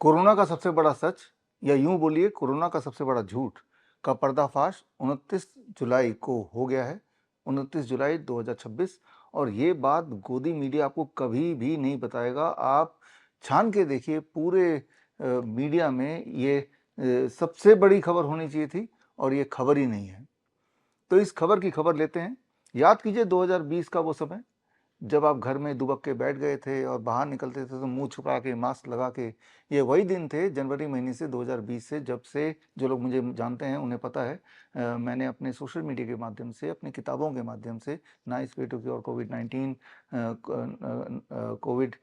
Corona का सबसे बड़ा सच या यूं बोलिए कोरोना का सबसे बड़ा झूठ का पर्दाफाश 29 जुलाई को हो गया है। 29 जुलाई 2026। और ये बात गोदी मीडिया आपको कभी भी नहीं बताएगा। आप छान के देखिए, पूरे मीडिया में ये सबसे बड़ी खबर होनी चाहिए थी और ये खबर ही नहीं है। तो इस खबर की खबर लेते हैं। याद कीजिए 2020 का वो समय, जब आप घर में दुबक के बैठ गए थे और बाहर निकलते थे तो मुंह छुपा के, मास्क लगा के। ये वही दिन थे जनवरी महीने से 2020 से, जब से जो लोग मुझे जानते हैं उन्हें पता है, मैंने अपने सोशल मीडिया के माध्यम से, अपनी किताबों के माध्यम से, नाइस वे टू क्योर कोविड-19, covid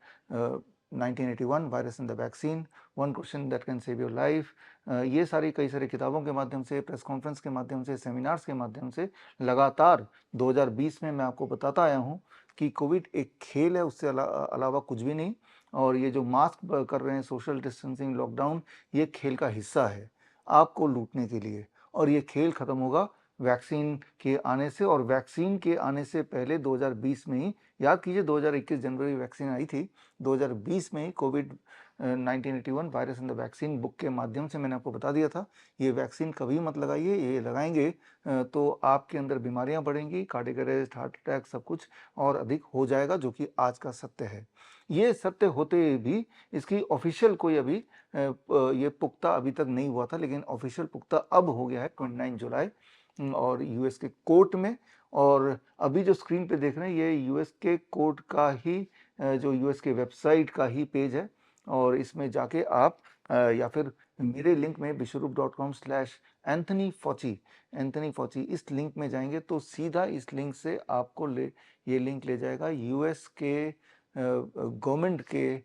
1981, virus in the vaccine, one question that can save your life, ये सारी कई सारी किताबों के माध्यम से, प्रेस कॉन्फ्रेंस के माध्यम से, सेमिनार्स के माध्यम से लगातार 2020 में मैं आपको बताता आया हूँ कि कोविड एक खेल है, उससे अलावा कुछ भी नहीं। और ये जो मास्क कर रहे हैं, सोशल डिस्टेंसिंग, लॉकडाउन, ये खेल का हिस्सा है आपको लूटने के लिए। और ये खेल खत्म होगा वैक्सीन के आने से। और वैक्सीन के आने से पहले 2020 में ही, याद कीजिए 2021 जनवरी वैक्सीन आई थी, 2020 में ही covid 1981 virus in the vaccine book के माध्यम से मैंने आपको बता दिया था, ये वैक्सीन कभी मत लगाइए, ये लगाएंगे तो आपके अंदर बीमारियां बढ़ेंगी, कार्डियक अरेस्ट, हार्ट अटैक, सब कुछ और अधिक हो जाएगा, जो कि आज का सत्य है। ये सत्य होते भी इसकी ऑफिशियल कोई अभी ये पुख्ता अभी तक नहीं हुआ था, लेकिन ऑफिशियल पुख्ता अब हो गया है 29 जुलाई और यूएस के कोर्ट में। और अभी जो स्क्रीन पे देख रहे हैं, ये यूएस के कोर्ट का ही जो यूएस के वेबसाइट का ही पेज है। और इसमें जाके आप या फिर मेरे लिंक में bishoprup.com/एंथनी फॉची, एंथनी फॉची, इस लिंक में जाएंगे तो सीधा इस लिंक से आपको ये लिंक ले जाएगा यूएस के गवर्नमेंट के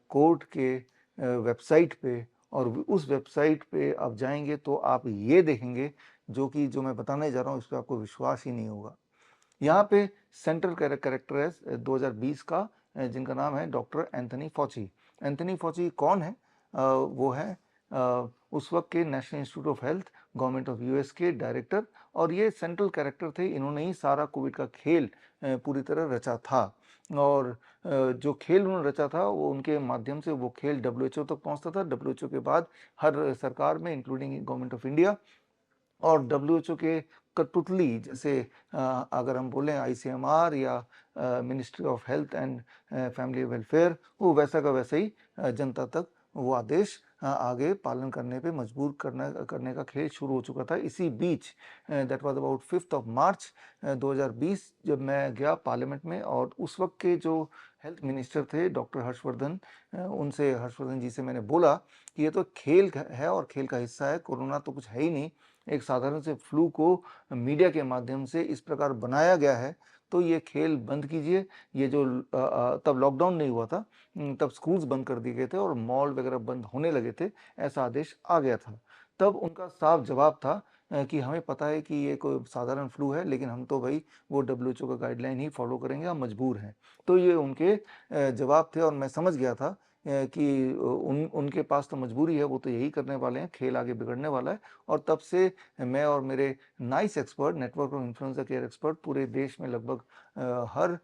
कोर्ट के वेबसाइट पे। और उस वेबसाइट पे आप जाएंगे तो आप ये देखेंगे, जो मैं बताने जा रहा हूँ इस पर आपको विश्वास ही नहीं होगा। यहाँ पे सेंट्रल कैरेक्टर है 2020 का, जिनका नाम है डॉक्टर एंथनी फॉची। एंथनी फॉची कौन है? वो है उस वक्त के national institute of health, government of US के डायरेक्टर। और ये सेंट्रल कैरेक्टर थे, इन्होंने ही सारा कोविड का खेल पूरी तरह रचा था। और जो खेल उन्होंने रचा था वो उनके माध्यम से वो खेल डब्ल्यूएचओ तक पहुंचता था। डब्ल्यूएचओ के बाद हर सरकार में, इंक्लूडिंग गवर्नमेंट ऑफ इंडिया और डब्ल्यूएचओ के कठपुतली, जैसे अगर हम बोलें आईसीएमआर या ministry of health and family welfare, वो वैसा का वैसा ही जनता तक वो आदेश आगे पालन करने पे मजबूर करने का खेल शुरू हो चुका था। इसी बीच दैट वाज अबाउट 5 मार्च 2020, जब मैं गया पार्लियामेंट में, और उस वक्त के जो हेल्थ मिनिस्टर थे डॉक्टर हर्षवर्धन, हर्षवर्धन जी से मैंने बोला कि ये तो खेल है और खेल का हिस्सा है, कोरोना तो कुछ है ही नहीं, एक साधारण से फ्लू को मीडिया के माध्यम से इस प्रकार बनाया गया है, तो ये खेल बंद कीजिए। ये जो तब लॉकडाउन नहीं हुआ था, तब स्कूल्स बंद कर दिए गए थे और मॉल वगैरह बंद होने लगे थे, ऐसा आदेश आ गया था। तब उनका साफ जवाब था कि हमें पता है कि ये कोई साधारण फ्लू है, लेकिन हम तो भाई वो डब्ल्यूएचओ का गाइडलाइन ही फॉलो करेंगे, हम मजबूर हैं। तो ये उनके जवाब थे और मैं समझ गया था कि उनके पास तो मजबूरी है, वो तो यही करने वाले हैं, खेल आगे बिगड़ने वाला है। और तब से मैं और मेरे nice expert, network of influenza care expert, पूरे देश में लगभग हर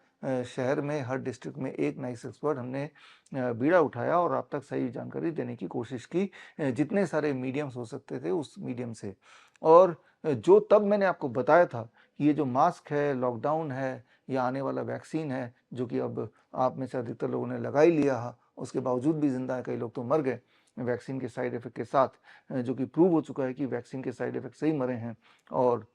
शहर में, हर डिस्ट्रिक्ट में एक नाइस एक्सपर्ट हमने बीड़ा उठाया और आप तक सही जानकारी देने की कोशिश की, जितने सारे मीडियम्स हो सकते थे उस मीडियम से। और जो तब मैंने आपको बताया था कि ये जो मास्क है, लॉकडाउन है, या आने वाला वैक्सीन है, जो कि अब आप में से अधिकतर लोगों ने लगा ही लिया, उसके बावजूद भी जिंदा है, कई लोग तो मर गए वैक्सीन के साइड इफेक्ट के साथ, जो कि प्रूव हो चुका है कि वैक्सीन के साइड इफेक्ट से ही मरे हैं। और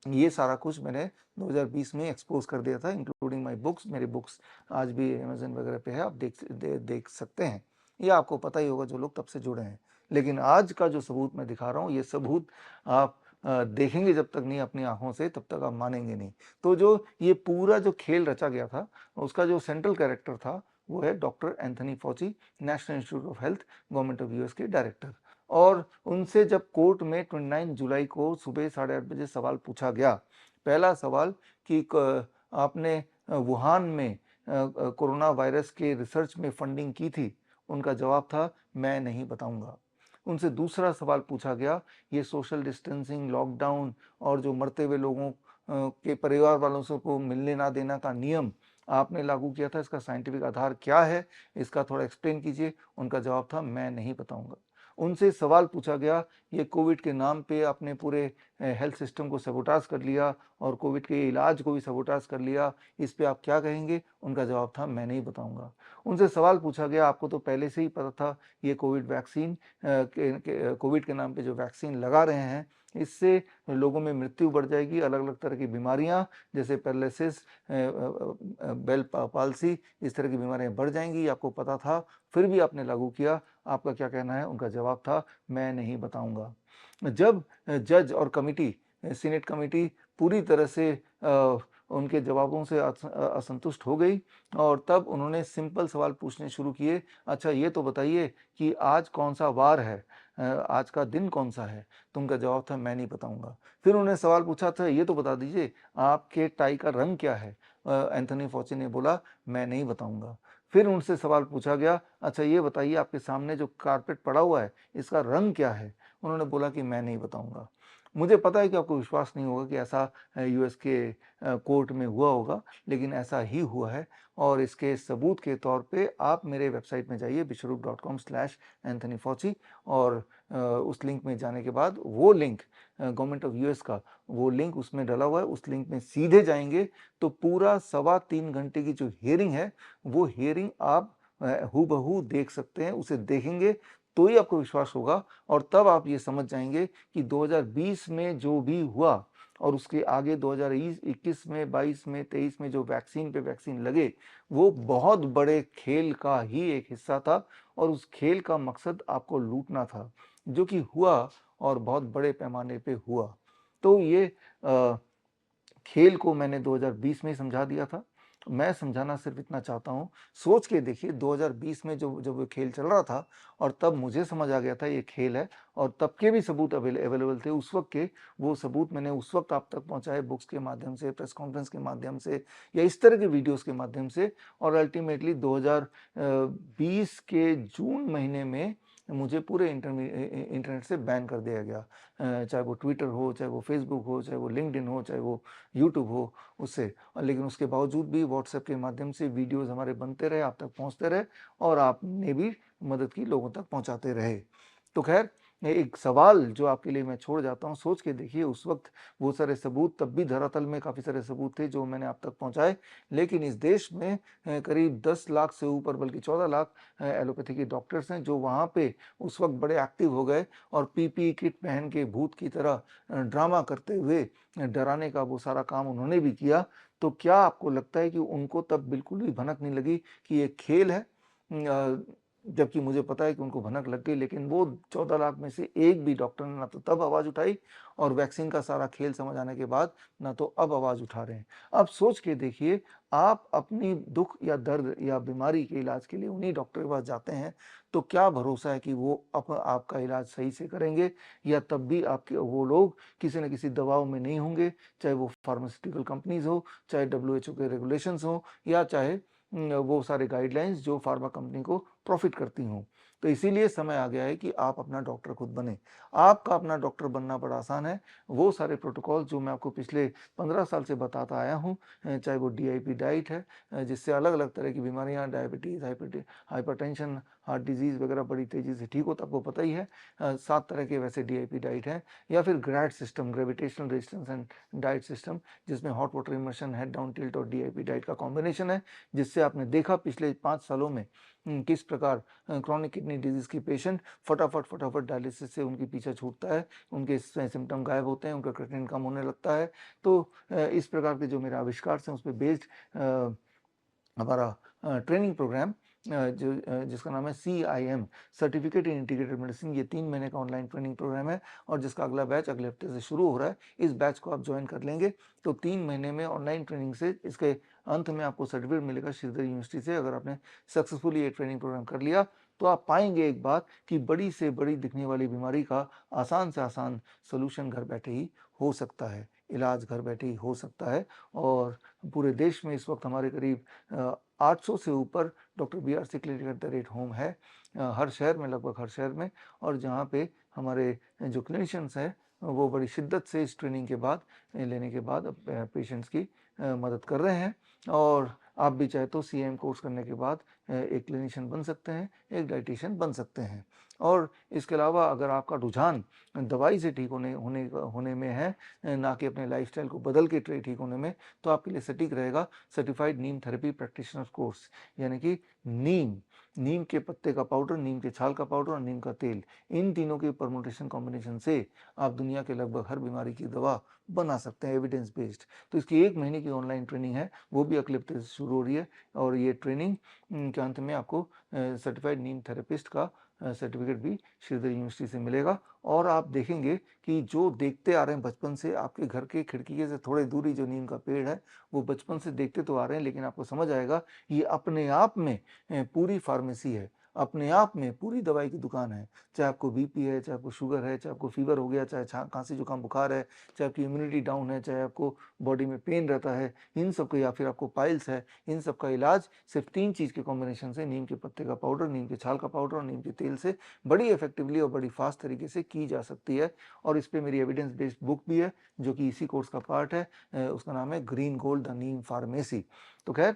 ये सारा कुछ मैंने 2020 में एक्सपोज कर दिया था, इंक्लूडिंग माय बुक्स। मेरी बुक्स आज भी अमेजन वगैरह पे है, आप देख सकते हैं। ये आपको पता ही होगा जो लोग तब से जुड़े हैं। लेकिन आज का जो सबूत मैं दिखा रहा हूँ, ये सबूत आप देखेंगे जब तक नहीं अपनी आंखों से, तब तक आप मानेंगे नहीं। तो जो ये पूरा जो खेल रचा गया था, उसका जो सेंट्रल कैरेक्टर था, वो है doctor Anthony Fauci, national institute of health, government of US के डायरेक्टर। और उनसे जब कोर्ट में 29 जुलाई को सुबह 8:30 बजे सवाल पूछा गया, पहला सवाल कि आपने वुहान में कोरोना वायरस के रिसर्च में फंडिंग की थी, उनका जवाब था मैं नहीं बताऊंगा। उनसे दूसरा सवाल पूछा गया, ये सोशल डिस्टेंसिंग, लॉकडाउन और जो मरते हुए लोगों के परिवार वालों से को मिलने ना देना का नियम, आपने लागू किया था, इसका साइंटिफिक आधार क्या है, इसका थोड़ा एक्सप्लेन कीजिए। उनका जवाब था, मैं नहीं बताऊँगा। उनसे सवाल पूछा गया, ये कोविड के नाम पे आपने पूरे हेल्थ सिस्टम को सबोटाज कर लिया और कोविड के इलाज को भी सबोटाज कर लिया, इस पे आप क्या कहेंगे? उनका जवाब था, मैं नहीं बताऊँगा। उनसे सवाल पूछा गया, आपको तो पहले से ही पता था ये कोविड वैक्सीन कोविड के नाम पे जो वैक्सीन लगा रहे हैं, इससे लोगों में मृत्यु बढ़ जाएगी, अलग-अलग तरह की बीमारियाँ जैसे पैरालिसिस, बेल पाल्सी, इस तरह की बीमारियाँ बढ़ जाएँगी, आपको पता था, फिर भी आपने लागू किया। आपका क्या कहना है? उनका जवाब था, मैं नहीं बताऊँगा। जब जज और कमिटी, सीनेट कमिटी पूरी तरह से उनके जवाबों से असंतुष्ट हो गई और तब उन्होंने सिंपल सवाल पूछने शुरू किए। अच्छा, ये तो बताइए कि आज कौन-सा वार है? आज का दिन कौन-सा है? तो उनका जवाब था, मैं नहीं बताऊँगा। फिर उन्होंने सवाल पूछा था, ये तो बता दीजिए आपके टाई का रंग क्या है? एंथोनी फाउची ने बोला, मैं नहीं बताऊँगा। फिर उनसे सवाल पूछा गया, अच्छा ये बताइए आपके सामने जो कारपेट पड़ा हुआ है, इसका रंग क्या है? उन्होंने बोला कि मैं नहीं बताऊँगा। मुझे पता है कि आपको विश्वास नहीं होगा कि ऐसा यूएस के कोर्ट में हुआ होगा, लेकिन ऐसा ही हुआ है और इसके सबूत के तौर पे आप मेरे वेबसाइट में जाइए विश्वरूप.com/एंथोनी फाउची और उस लिंक में जाने के बाद वो लिंक गवर्नमेंट ऑफ यूएस का वो लिंक उसमें डला हुआ है, उस लिंक में सीधे जाएँगे तो पूरा सवा 3 घंटे की जो हियरिंग है, वो हियरिंग आप हूबहू देख सकते हैं। उसे देखेंगे तो ही आपको विश्वास होगा और तब आप ये समझ जाएँगे कि 2020 में जो भी हुआ और उसके आगे 2021 में, 22 में, 23 में जो वैक्सीन पे वैक्सीन लगे, वो बहुत बड़े खेल का ही एक हिस्सा था और उस खेल का मकसद आपको लूटना था, जो कि हुआ और बहुत बड़े पैमाने पे हुआ। तो ये अ, खेल को मैंने 2020 में ही समझा दिया था। मैं समझाना सिर्फ़ इतना चाहता हूँ, सोच के देखिए 2020 में जब वो खेल चल रहा था और तब मुझे समझ आ गया था ये खेल है और तब के भी सबूत अवेलेबल थे उस वक़्त के, वो सबूत मैंने उस वक़्त आप तक पहुँचाए बुक्स के माध्यम से, प्रेस कॉन्फ्रेंस के माध्यम से या इस तरह के वीडियोज़ के माध्यम से और अल्टीमेटली 2020 के जून महीने में मुझे पूरे इंटरनेट से बैन कर दिया गया। चाहे वो ट्विटर हो, चाहे वो फेसबुक हो, चाहे वो लिंक्डइन हो, चाहे वो यूट्यूब हो, उससे। लेकिन उसके बावजूद भी व्हाट्सएप के माध्यम से वीडियोज़ हमारे बनते रहे, आप तक पहुँचते रहे और आपने भी मदद की, लोगों तक पहुँचाते रहे। तो ख़ैर, एक सवाल जो आपके लिए मैं छोड़ जाता हूँ, सोच के देखिए उस वक़्त वो सारे सबूत तब भी धरातल में काफ़ी सारे सबूत थे जो मैंने आप तक पहुँचाए। लेकिन इस देश में करीब 10 लाख से ऊपर बल्कि 14 लाख एलोपैथी के डॉक्टर्स हैं जो वहाँ पे उस वक़्त बड़े एक्टिव हो गए और पीपीई किट पहन के भूत की तरह ड्रामा करते हुए डराने का वो सारा काम उन्होंने भी किया। तो क्या आपको लगता है कि उनको तब बिल्कुल भी भनक नहीं लगी कि ये खेल है? जबकि मुझे पता है कि उनको भनक लग गई लेकिन वो 14 लाख में से एक भी डॉक्टर ने ना तो तब आवाज़ उठाई और वैक्सीन का सारा खेल समझ आने के बाद ना तो अब आवाज़ उठा रहे हैं। अब सोच के देखिए, आप अपनी दुःख या दर्द या बीमारी के इलाज के लिए उन्हीं डॉक्टर के पास जाते हैं, तो क्या भरोसा है कि वो आपका इलाज सही से करेंगे या तब भी आपके वो लोग किसी न किसी दबाव में नहीं होंगे, चाहे वो फार्मास्यूटिकल कंपनीज़ हो, चाहे डब्ल्यूएचओ के रेगुलेशंस हों या चाहे वो सारे गाइडलाइंस जो फार्मा कंपनी को प्रॉफ़िट करती हों। तो इसीलिए समय आ गया है कि आप अपना डॉक्टर खुद बनें। आपका अपना डॉक्टर बनना बड़ा आसान है। वो सारे प्रोटोकॉल जो मैं आपको पिछले 15 साल से बताता आया हूँ, चाहे वो डीआईपी डाइट है, जिससे अलग-अलग तरह की बीमारियाँ डायबिटीज़, हाइपरटेंशन, हार्ट डिज़ीज़ वगैरह बड़ी तेज़ी से ठीक होता है, आपको पता ही है। 7 तरह के वैसे डीआईपी डाइट हैं या फिर grad system, gravitational resistance and diet system, जिसमें hot water immersion, head down tilt और डीआईपी डाइट का कॉम्बिनेशन है, जिससे आपने देखा पिछले 5 सालों में किस प्रकार क्रोनिक किडनी डिजीज़ की पेशेंट फटाफट डायलिसिस से उनकी पीछा छूटता है, उनके सिम्पटम गायब होते हैं, उनका क्रिएटिनिन कम होने लगता है। तो इस प्रकार के जो मेरे आविष्कार हैं, उस पे बेस्ड हमारा ट्रेनिंग प्रोग्राम जिसका नाम है CIM, certificate in integrated medicine, ये 3 महीने का ऑनलाइन ट्रेनिंग प्रोग्राम है और जिसका अगला बैच अगले हफ्ते से शुरू हो रहा है। इस बैच को आप ज्वाइन कर लेंगे तो 3 महीने में ऑनलाइन ट्रेनिंग से इसके अंत में आपको सर्टिफिकेट मिलेगा श्रीधर यूनिवर्सिटी से। अगर आपने सक्सेसफुली ये ट्रेनिंग प्रोग्राम कर लिया तो आप पाएंगे एक बात कि बड़ी से बड़ी दिखने वाली बीमारी का आसान से आसान सोल्यूशन घर बैठे ही हो सकता है, इलाज घर बैठे ही हो सकता है। और पूरे देश में इस वक्त हमारे करीब 800 से ऊपर doctor BRC clinic at the rate home है, हर शहर में, लगभग हर शहर में। और जहाँ पे हमारे जो क्लिनिशियंस हैं वो बड़ी शिद्दत से इस ट्रेनिंग के बाद लेने के बाद पेशेंट्स की मदद कर रहे हैं और आप भी चाहे तो CIM कोर्स करने के बाद एक क्लिनिशियन बन सकते हैं, एक डाइटिशियन बन सकते हैं। और इसके अलावा अगर आपका रुझान दवाई से ठीक होने में है, ना कि अपने लाइफस्टाइल को बदल के ठीक होने में, तो आपके लिए सटीक रहेगा सर्टिफाइड नीम थेरेपी प्रैक्टिशनर कोर्स, यानी कि नीम के पत्ते का पाउडर, नीम के छाल का पाउडर और नीम का तेल, इन तीनों के परमुटेशन कॉम्बिनेशन से आप दुनिया के लगभग हर बीमारी की दवा बना सकते हैं, एविडेंस बेस्ड। तो इसकी 1 महीने की ऑनलाइन ट्रेनिंग है, वो भी अगले हफ्ते से शुरू हो रही है, और ये ट्रेनिंग के अंत में आपको सर्टिफाइड नीम थेरेपिस्ट का सर्टिफिकेट भी श्रीधर यूनिवर्सिटी से मिलेगा। और आप देखेंगे कि जो देखते आ रहे हैं बचपन से, आपके घर के खिड़की से थोड़े दूरी जो नीम का पेड़ है, वो बचपन से देखते तो आ रहे हैं, लेकिन आपको समझ आएगा ये अपने आप में पूरी फार्मेसी है, अपने आप में पूरी दवाई की दुकान है। चाहे आपको बीपी है, चाहे आपको शुगर है, चाहे आपको फीवर हो गया, चाहे खांसी जुकाम बुखार है, चाहे आपकी इम्यूनिटी डाउन है, चाहे आपको बॉडी में पेन रहता है, इन सब का, या फिर आपको पाइल्स है, इन सब का इलाज सिर्फ 3 चीज़ के कॉम्बिनेशन से, नीम के पत्ते का पाउडर, नीम के छाल का पाउडर और नीम के तेल से बड़ी इफेक्टिवली और बड़ी फास्ट तरीके से की जा सकती है। और इस पर मेरी एविडेंस बेस्ड बुक भी है जो कि इसी कोर्स का पार्ट है, उसका नाम है green gold the Neem pharmacy. तो खैर,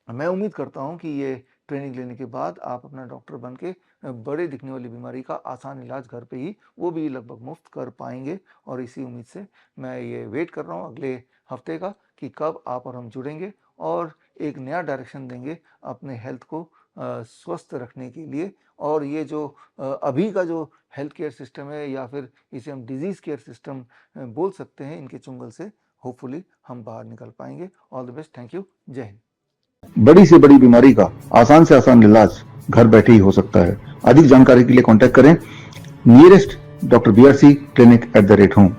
मैं उम्मीद करता हूं कि ये ट्रेनिंग लेने के बाद आप अपना डॉक्टर बन के बड़े दिखने वाली बीमारी का आसान इलाज घर पे ही, वो भी लगभग मुफ्त कर पाएंगे। और इसी उम्मीद से मैं ये वेट कर रहा हूँ अगले हफ्ते का कि कब आप और हम जुड़ेंगे और एक नया डायरेक्शन देंगे अपने हेल्थ को स्वस्थ रखने के लिए। और ये जो अभी का जो हेल्थ केयर सिस्टम है, या फिर इसे हम डिजीज़ केयर सिस्टम बोल सकते हैं, इनके चुंगल से होपफुली हम बाहर निकल पाएंगे। All the best, thank you, जय हिंद। बड़ी से बड़ी बीमारी का आसान से आसान इलाज घर बैठे ही हो सकता है। अधिक जानकारी के लिए कांटेक्ट करें nearest Dr. BRC Clinic @ home।